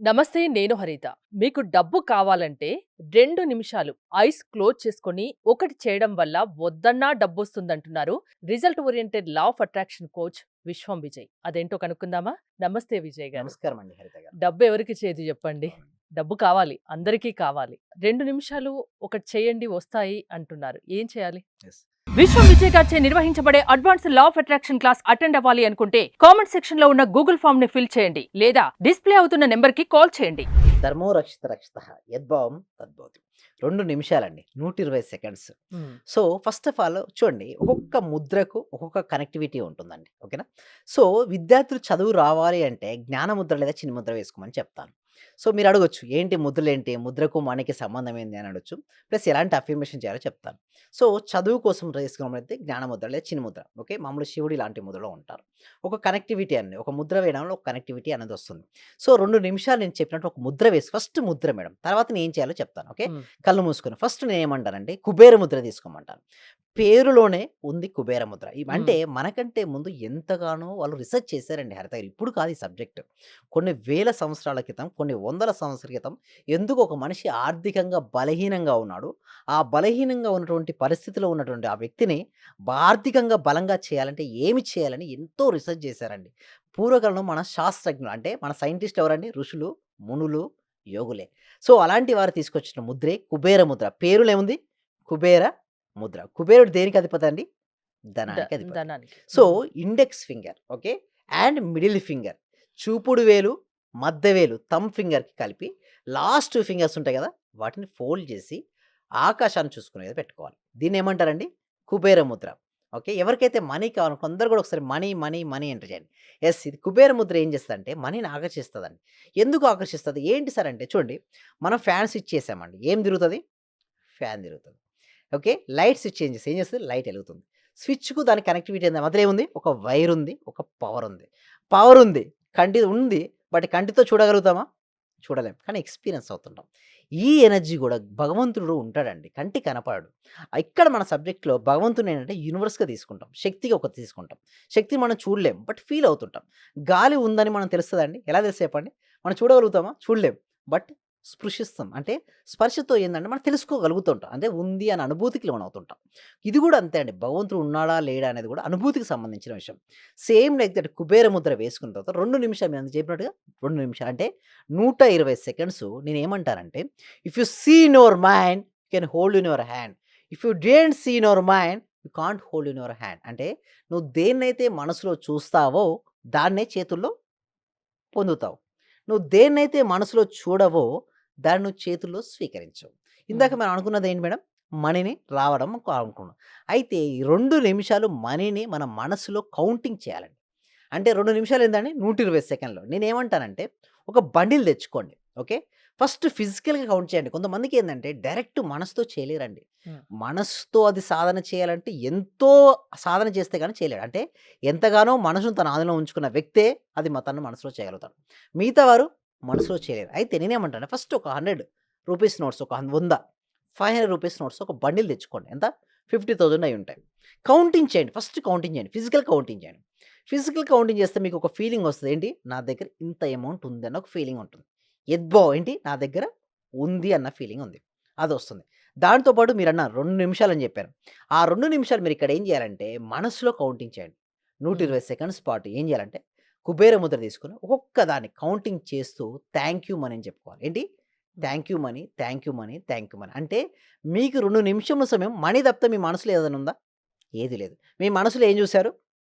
నమస్తే. నేను హరిత. మీకు డబ్బు కావాలంటే 2 నిమిషాలు ఐస్ క్లోజ్ చేసుకొని ఒకటి చేయడం వల్ల వద్దన్నా డబ్బొస్తుందంటున్నారు result oriented law of attraction coach Vishwam Vijay. అదేంటో కనుక్కుందామా? నమస్తే విజయ్ గారు. నమస్కారం అండి హరిత గారు. డబ్బు ఎవరికి చేదు చెప్పండి? అవునండి. డబ్బు కావాలి. అందరికీ కావాలి. 2 నిమిషాలు ఒకటి చేయండి వస్తాయి అంటున్నారు. ఏం చేయాలి? యెస్. విశ్వం విజయ్ గారిచే నిర్వహించబడే advanced law of attraction class attend అవ్వాలి అనుకుంటే కామెంట్ సెక్షన్ లో ఉన్న గూగుల్ ఫామ్ ని ఫిల్ చేయండి లేదా డిస్ప్లే అవుతున్న నెంబర్ కి కాల్ చేయండి. ధర్మో రక్షిత రక్షితః యద్భావం తద్భవతి. 2 నిమిషాలండి. 120 seconds. So, first of all చూడండి, ఒక్కొక్క ముద్రకు ఒక్కొక్క కనెక్టివిటీ ఉంటుందండి. ఓకేనా? సో, విద్యార్థులు చదువు రావాలి అంటే జ్ఞాన ముద్ర లేదా చిన్న ముద్ర వేసుకోమని చెప్తాను. సో, మీరు అడగొచ్చు, ఏంటి ముద్రలేంటి? ముద్రకు మనకి సంబంధం ఏంది అని అడగొచ్చు. ప్లస్ ఎలాంటి అఫర్మేషన్ చేయాలో చెప్తాను. సో, చదువు కోసం వేసుకోవడమైతే జ్ఞాన ముద్ర లేదా చిన్న ముద్ర. ఓకే? మామూలు శివుడు ఇలాంటి ముద్రలో ఉంటారు. ఒక కనెక్టివిటీ అండి. ఒక ముద్ర వేయడంలో ఒక కనెక్టివిటీ అనేది వస్తుంది. సో, 2 నిమిషాలు నేను చెప్పినట్టు ఒక ముద్ర వేసి ఫస్ట్ ముద్ర మేడం. తర్వాత నేనేం చేయాలో చెప్తాను. ఓకే? కళ్ళు మూసుకొని ఫస్ట్ నేనేమంటానంటే కుబేర ముద్ర తీసుకోమంటాను. పేరులోనే ఉంది కుబేర ముద్ర. అంటే మనకంటే ముందు ఎంతగానో వాళ్ళు రిసర్చ్ చేశారండి హరిత గారు. ఇప్పుడు కాదు ఈ సబ్జెక్ట్. కొన్ని వేల సంవత్సరాల క్రితం, కొన్ని వందల సంవత్సరాల క్రితం ఎందుకు ఒక మనిషి ఆర్థికంగా బలహీనంగా ఉన్నాడు. ఆ బలహీనంగా ఉన్నటువంటి పరిస్థితిలో ఉన్నటువంటి ఆ వ్యక్తిని ఆర్థికంగా బలంగా చేయాలంటే ఏమి చేయాలని ఎంతో రిసర్చ్ చేశారండి. పూర్వకాలంలో మన శాస్త్రజ్ఞులు అంటే మన సైంటిస్ట్ ఎవరండి? ఋషులు, మునులు, యోగులే. సో, అలాంటి వారు తీసుకొచ్చిన ముద్రే కుబేర ముద్ర. పేరులో ఏముంది? కుబేర ముద్ర. కుబేరుడు దేనికి అధిపతి అండి? ధనానికి అధిపతి. ధనానికి. So, index finger okay. And middle finger, చూపుడు వేలు, మధ్య వేలు, థంబ్ ఫింగర్‌కి కలిపి లాస్ట్ ఫింగర్స్ ఉంటాయి కదా! వాటిని ఫోల్డ్ చేసి ఆకాశాన్ని చూసుకునేది పెట్టుకోవాలి. దీన్నేమంటారండి? కుబేర ముద్ర. ఓకే. ఎవరికైతే మనీ కావాలో కొందరు కూడా ఒకసారి మనీ, మనీ, మనీ ఎంటర్ చేయండి. యెస్. ఇది కుబేర ముద్ర ఏం చేస్తదంటే మనీని ఆకర్షిస్తదండి. ఎందుకు ఆకర్షిస్తది? ఏంటి సార్ అంటే చూడండి, మనం ఫ్యాన్ స్విచ్ చేసామండి. ఏం తిరుగుతది? ఫ్యాన్ తిరుగుతది. ఓకే. లైట్ స్విచ్ చేంజ్ చేస్తే ఏం చేస్తది? లైట్ ఎలుగుతుంది. స్విచ్‌కు దానికి కనెక్టివిటీ ఏంది? మధ్యలో ఏముంది? ఒక వైర్ ఉంది. ఒక పవర్ ఉంది. పవర్ ఉంది. కంటి ఉంది. బట్ కంటితో చూడగలుగుతామా? చూడలేం. కానీ ఎక్స్‌పీరియన్స్ అవుతుంటాం. ఈ ఎనర్జీ గూడా భగవంతుడు ఉంటాడండి. కంటికి కనపడడు. ఇక్కడ మన సబ్జెక్ట్‌లో భగవంతుడిని ఏంటంటే యూనివర్స్‌గా తీసుకుంటాం. శక్తిగా ఒకటి తీసుకుంటాం. శక్తిని మనం చూడలేం. బట్ ఫీల్ అవుతుంటాం. గాలి ఉందని మనం తెలుస్తదండి. ఎలా తెలుసు చెప్పండి? మనం చూడగలుగుతామా? చూడలేం. బట్ స్పృశిస్తాం. అంటే స్పర్శతో ఏందంటే మనం తెలుసుకోగలుగుతుంటాం. అంటే ఉంది అనే అనుభూతికి లోనవుతుంటాం. ఇది గూడా అంతే అండి. భగవంతుడు ఉన్నాడా? లేడా? అనేది కూడా అనుభూతికి సంబంధించిన విషయం. Same like that Kubera Mudra వేసుకున్న తర్వాత 2 నిమిషాలు నేను చెప్పినట్టుగా 2 నిమిషాలు అంటే 120 సెకండ్స్ నేనేమంటానంటే, if you see in your mind you can hold in your hand. If you don't see in your mind you can't hold in your hand. అంటే నువ్వు దేన్నైతే మనసులో చూస్తావో దాన్నే చేతుల్లో పొందుతావు. నువ్వు దేన్నైతే మనసులో చూడవో దాన్ని నువ్వు చేతుల్లో స్వీకరించవు. ఇందాక మనం అనుకున్నది ఏంటి మేడం? మనీని రావడం అనుకున్నాం. అయితే ఈ 2 నిమిషాలు మనీని మన మనసులో కౌంటింగ్ చేయాలండి. అంటే 2 నిమిషాలు ఏందండి? 120 సెకన్లు. నేనేమంటానంటే ఒక బండిల్ తెచ్చుకోండి. ఓకే. ఫస్ట్ ఫిజికల్‌గా కౌంట్ చేయండి. కొంతమందికి ఏందంటే డైరెక్ట్ మనసుతో చేయలేరండి. మనసుతో అది సాధన చేయాలంటే ఎంతో సాధన చేస్తే గాని చేయలేడు. అంటే ఎంతగానో మనసును తన ఆధీనంలో ఉంచుకున్న వ్యక్తే అది తను మనసులో చేయగలుగుతాడు. మిగతా వారు మనసులో చేయలేరు. అయితే నేనేమంటాను ఫస్ట్ ఒక 100 రూపీస్ నోట్స్, ఒక 100, 500 రూపీస్ నోట్స్ ఒక బండిల్ తెచ్చుకోండి. ఎంత? 50,000 అయ్యుంటాయి. కౌంటింగ్ చేయండి. ఫస్ట్ కౌంటింగ్ చేయండి. ఫిజికల్ కౌంటింగ్ చేయండి. ఫిజికల్ కౌంటింగ్ చేస్తే మీకు ఒక ఫీలింగ్ వస్తది. ఏంటి? నా దగ్గర ఇంత అమౌంట్ ఉంది అన్న ఒక ఫీలింగ్ ఉంటుంది. ఏంటి? నా దగ్గర ఉంది అన్న ఫీలింగ్ ఉంది. అదొస్తుంది. దాంతో పాటు మీరన్నారు 2 నిమిషాలని చెప్పారు. ఆ 2 నిమిషాలు మీరిక్కడ ఏం చేయాలంటే మనసులో కౌంటింగ్ చేయండి. 120 సెకండ్స్ పాటు ఏం చేయాలంటే కుబేర ముద్ర తీసుకొని ఒక్కొక్క దాన్ని కౌంటింగ్ చేస్తూ థాంక్ యూ మనీ అని చెప్పుకోవాలి. ఏంటి? Thank you money, thank you money, thank you money. అంటే మీకు 2 నిమిషముల సమయం మనీ తప్పితే మీ మనసులో ఏదైనా ఉందా? ఏది లేదు. మీ మనసులో ఏం చూసారు?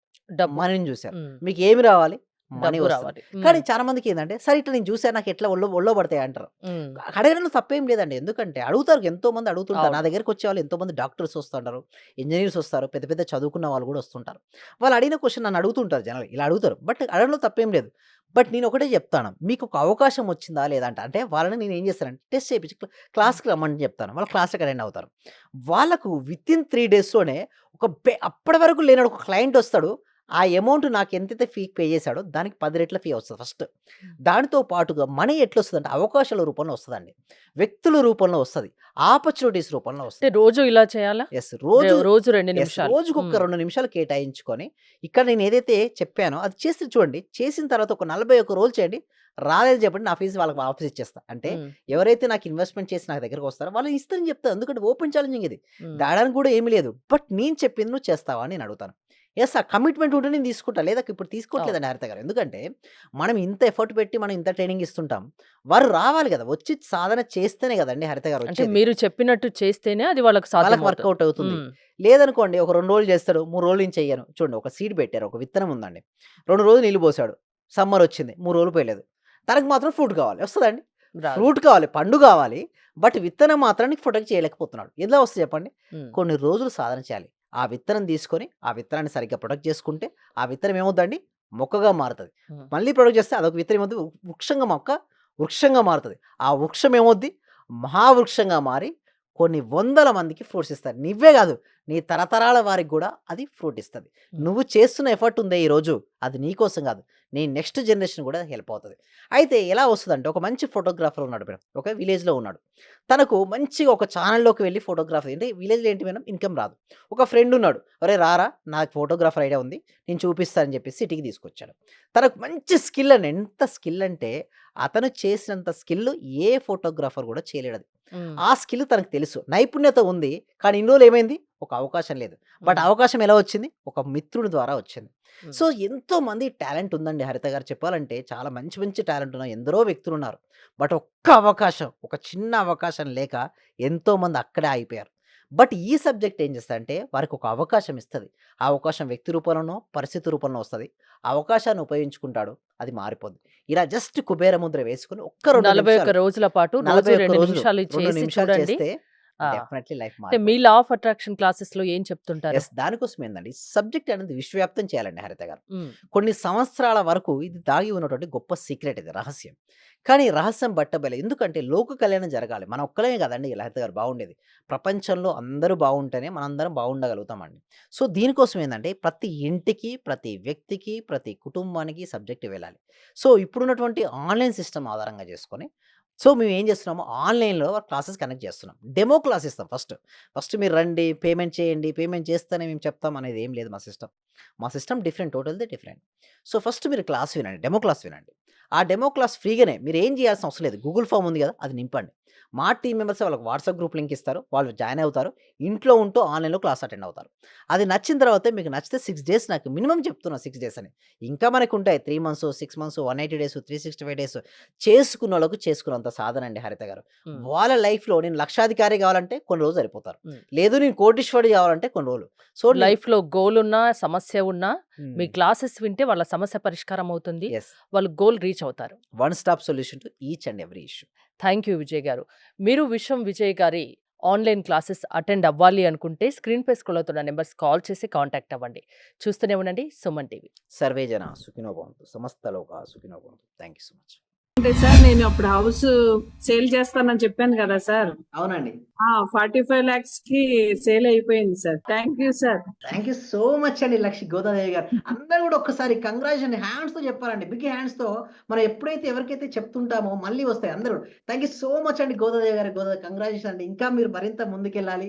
డబ్బు. మనీని చూసారు. హ్మ్. మీకేమి రావాలి? మనీ డబ్బు వస్తుంది. రావాలి. కానీ చాలా మందికేందంటే, సరే ఇట్లా నేను చూసాను నాకెట్లా ఒళ్ళో పడతాయి అంటారు. హ్మ్. అడగడంలో తప్పేం లేదండి. ఎందుకంటే అడుగుతారు, ఎంతోమంది అడుగుతుంటారు. నా అవును. దగ్గరికొచ్చేవాళ్ళు ఎంతోమంది డాక్టర్స్ వస్తుంటారు, ఇంజినీర్స్ వస్తారు, పెద్ద పెద్ద చదువుకున్న వాళ్ళు కూడా వస్తుంటారు. వాళ్ళు అడిగిన క్వెషన్ నన్ను అడుగుతుంటారు జనాలు. ఇలా అడుగుతారు. బట్ అడగడంలో తప్పేం లేదు. బట్ నేను ఒకటే చెప్తాను. మీకు ఒక అవకాశం వచ్చిందా లేదా అంటే వాళ్ళని నేనేం చేస్తానంటే టెస్ట్ చేపించి క్లాస్‌కి రమ్మని చెప్తాను. వాళ్ళు క్లాస్‌కి అటెండ్ అవుతారు. వాళ్ళకు వితిన్ 3 డేస్‌లోనే ఒక అప్పటి వరకు లేనోడు ఒక క్లయింట్ వస్తాడు. ఆ అమౌంట్ నాకు ఎంతైతే ఫీ పే చేశాడో దానికి 10 రెట్ల ఫీ వస్తది ఫస్ట్. దానితో పాటుగా మనీ ఎట్లొస్తదంటే అవకాశాల రూపంలో వస్తదండి. వ్యక్తుల రూపంలో వస్తది. ఆపర్చునిటీస్ రూపంలో అంటే వస్తది. రోజు ఇలా చేయాలా? యెస్. రోజు రోజు 2 యెస్. నిమిషాలు. రోజుకొక హ్మ్. 2 నిమిషాలు కేటాయించుకొని, ఇక్కడ నేనేదైతే చెప్పానో అది చేసి చూడండి. చేసిన తర్వాత ఒక 41 రోజులు చేయండి. రాలేదు చెప్పండి నా ఫీస్ వాళ్ళకి వాపస్ ఇచ్చేస్తా. అంటే హ్మ్. ఎవరైతే నాకు ఇన్వెస్ట్‌మెంట్ చేసి నా దగ్గరకొస్తారో వాళ్ళకి ఇస్తానని చెప్తా. ఎందుకంటే ఓపెన్ ఛాలెంజింగ్ ఇది. హ్మ్. దాడానికి కూడా ఏమి లేదు. బట్ నేను చెప్పింది నువ్వు చేస్తావా అని నేను అడుగుతాను. యెస్. ఆ కమిట్మెంట్ ఉంటే నేను తీసుకుంటా. లేదా ఇప్పుడు అవును. తీసుకోవట్లేదండి హరిత గారు. ఎందుకంటే మనం ఇంత ఎఫర్ట్ పెట్టి మనం ఇంత ట్రైనింగ్ ఇస్తుంటాం. వారు రావాలి కదా! వచ్చి సాధన చేస్తేనే కదండీ హరిత గారు అంటే వచ్చేది. మీరు చెప్పినట్టు చేస్తేనే అది వాళ్ళకి వాళ్ళకి సాధ్యమవుతుంది. వర్కౌట్ అవుతుంది. హ్మ్. లేదనుకోండి ఒక 2 రోజులు చేస్తాడు. 3 రోజులు నేను చెయ్యను. చూడండి ఒక సీడ్ పెట్టారు. ఒక విత్తనం ఉందండి. 2 రోజులు నీళ్లు పోసాడు. సమ్మర్ వచ్చింది. 3 రోజులు పోయలేదు. తనకు మాత్రం ఫ్రూట్ కావాలి. వస్తదండి? రాదు. ఫ్రూట్ కావాలి. పండు కావాలి. బట్ విత్తనం మాత్రానికి ప్రొటెక్ట్ చేయలేకపోతున్నాడు. ఎలా వస్తది చెప్పండి? హ్మ్. కొన్ని రోజులు సాధన చేయాలి. ఆ విత్తనం తీసుకొని, ఆ విత్తనాన్ని సరిగ్గా ప్రొటెక్ట్ చేసుకుంటే, ఆ విత్తనం ఏమవుద్దండి? మొక్కగా మారుతది. హ్మ్. మళ్ళీ ప్రొటెక్ట్ చేస్తే అదొక విత్తనం ఏమవుద్ది? వృక్షంగా మారుతది. ఆ వృక్షం ఏమవుద్ది? మహావృక్షంగా మారి కొన్ని వందల మందికి ఫ్రూట్స్ ఇస్తది. నువ్వే గాదు, నీ తరతరాల వారికి గూడా అది ఫ్రూట్ ఇస్తది. హ్మ్. నువ్వు చేస్తున్న ఎఫర్ట్ ఉందే ఈరోజు, అది నీ కోసం గాదు. నీ నెక్స్ట్ జనరేషన్ గూడా హెల్ప్ అవుతది. అయితే ఎలా వస్తదంటే, ఒక మంచి ఫోటోగ్రాఫర్ ఉన్నాడు మేడం. ఒక విలేజ్‌లో ఉన్నాడు. తనకు మంచిగా ఒక ఛానెల్‌లోకి వెళ్లి ఫోటోగ్రఫీ అంటే విలేజ్‌లో ఏంటి మేడం ఇన్‌కమ్ రాదు. ఒక ఫ్రెండ్ ఉన్నాడు. "అరేయ్! రారా నాకు ఫోటోగ్రాఫర్ ఐడియా ఉంది. నేను చూపిస్తా" అని చెప్పేసి సిటీకి తీసుకొచ్చాడు. తనకు మంచి స్కిల్ అండి. ఎంత స్కిల్ అంటే, అతను చేసినంత స్కిల్ ఏ ఫోటోగ్రాఫర్ గూడా చేయలేడది. హ్మ్. ఆ స్కిల్ తనకు తెలుసు. నైపుణ్యత ఉంది. కానీ ఇన్ని రోజులు ఏమైంది? ఒక అవకాశం లేదు. బట్ హ్మ్. అవకాశం ఎలా వచ్చింది? ఒక మిత్రుడి ద్వారా వచ్చింది. హ్మ్. సో, ఎంతోమంది టాలెంట్ ఉందండి హరిత గారు. చెప్పాలంటే చాలా మంచి మంచి టాలెంట్ ఉన్న ఎందరో వ్యక్తులున్నారు. బట్ ఒక్క అవకాశం, ఒక చిన్న అవకాశం లేక ఎంతోమంది అక్కడే ఆగిపోయారు. బట్ ఈ సబ్జెక్ట్ ఏం చేస్తదంటే వారికి ఒక అవకాశం ఇస్తది. ఆ అవకాశం వ్యక్తి రూపంలోనో, పరిస్థితి రూపంలో వస్తది. ఆ అవకాశాన్ని ఉపయోగించుకుంటాడు. అది మారిపోద్ది. ఇలా జస్ట్ కుబేర ముద్ర వేసుకొని ఒక్క 2 41 నిమిషాలు రోజుల పాటు రోజు 41 2 రోజులు నిమిషాలు 2 చేసి నిమిషాలు చూడండి. చేస్తే ఆ! డెఫినైట్‌లీ లైఫ్ అంటే మీ మారిపోద్ది. లా ఆఫ్ అట్రాక్షన్ క్లాసెస్‌లో ఏం చెప్తుంటారు? యెస్. దానికోసం ఏందండి సబ్జెక్ట్ అనేది విశ్వవ్యాప్తం చేయాలండి హరిత గారు. హ్మ్. కొన్ని సంవత్సరాల వరకు ఇది దాగి ఉన్నటువంటి గొప్ప సీక్రెట్ ఇది రహస్యం. కానీ రహస్యం బట్టబయలే. ఎందుకంటే లోక కళ్యాణం జరగాలి. మనం ఒక్కలమే కాదండి లలిత గారు బాగుండేది. ప్రపంచంలో అందరూ బాగుంటేనే మనందరం బాగుండగలుగుతామండి. సో, దీనికోసం ఏందంటే ప్రతి ఇంటికి, ప్రతి వ్యక్తికి, ప్రతి కుటుంబానికి సబ్జెక్ట్ వెళ్ళాలి. సో, ఇప్పుడున్నటువంటి ఆన్‌లైన్ సిస్టమ్ ఆధారంగా చేసుకొని సో, మేమేం చేస్తున్నాము ఆన్‌లైన్‌లో క్లాసెస్ కండక్ట్ చేస్తున్నాం. డెమో క్లాస్ ఇస్తాం ఫస్ట్. ఫస్ట్ మీరు రండి, పేమెంట్ చేయండి, పేమెంట్ చేస్తేనే మేము చెప్తాం అనేది ఏం లేదు మా సిస్టమ్. మా సిస్టమ్ డిఫరెంట్. టోటల్‌ది డిఫరెంట్. సో, ఫస్ట్ మీరు క్లాస్ వినండి. డెమో క్లాస్ వినండి. ఆ డెమో క్లాస్ ఫ్రీగానే. మీరేం చేయాల్సిన అవసరం లేదు. గూగుల్ ఫార్మ్ ఉంది గదా! అది నింపండి. మా టీమ్ మెంబర్సే వాళ్ళకి వాట్సాప్ గ్రూప్ లింక్ ఇస్తారు. వాళ్ళు జాయిన్ అవుతారు. ఇంట్లో ఉంటూ ఆన్‌లైన్‌లో క్లాస్ అటెండ్ అవుతారు. అది నచ్చిన తర్వాత మీకు నచ్చితే 6 డేస్ నాకు మినిమమ్ చెప్తున్నా 6 డేస్ అని. ఇంకా మనకుంటాయి 3 మంత్స్, 6 మంత్స్, 180 డేస్, 365 డేస్ చేసుకున్నోళ్ళకు చేసుకున్నంత సాధన అండి హరిత గారు. హ్మ్. వాళ్ళ లైఫ్‌లో నేను లక్షాధికారి కావాలంటే కొన్ని రోజులు సరిపోతారు. హ్మ్. లేదు నేను కోటీశ్వరుడు కావాలంటే కొన్ని రోజులు. సో, నేను లైఫ్‌లో గోల్ ఉన్నా, సమస్య ఉన్నా మీ హ్మ్. క్లాసెస్ వింటే వాళ్ళ సమస్య పరిష్కారం అవుతుంది. యెస్. వాళ్ళు గోల్ రీచ్ అవుతారు. One stop solution to each and every issue. Thank you Vijay గారు. మీరు విశ్వం విజయ్ గారి ఆన్‌లైన్ క్లాసెస్ అటెండ్ అవ్వాలి అనుకుంటే స్క్రీన్‌పై స్క్రోల్ అవుతున్న నంబర్స్ కాల్ చేసి కాంటాక్ట్ అవ్వండి. చూస్తూనే ఉండండి సుమన్ టీవీ. సర్వే జన సుఖినో భవంతు. సమస్త లోకా సుఖినో భవంతు. Thank you so much. అంటే సార్ నేను అప్పుడు హౌస్ సేల్ చేస్తానని చెప్పాను కదా సార్. అవునండి. 45 lakhs కి సేల్ అయిపోయింది sir. Thank you sir. Thank you so much అండి లక్షి గోదాదేవి గారు. అందరూ గూడా ఒక్కసారి కంగ్రాచ్యులేషన్ హ్యాండ్స్‌తో చెప్పాలండి. బిగ్ హ్యాండ్స్‌తో మనం ఎప్పుడైతే ఎవరికైతే చెప్తుంటామో మళ్ళీ వస్తాయి అందరూ. థాంక్ యూ సో మచ్ అండి గోదాదేవి గారు. కంగ్రాచ్యులేషన్ అండి. ఇంకా మీరు మరింత ముందుకెళ్ళాలి.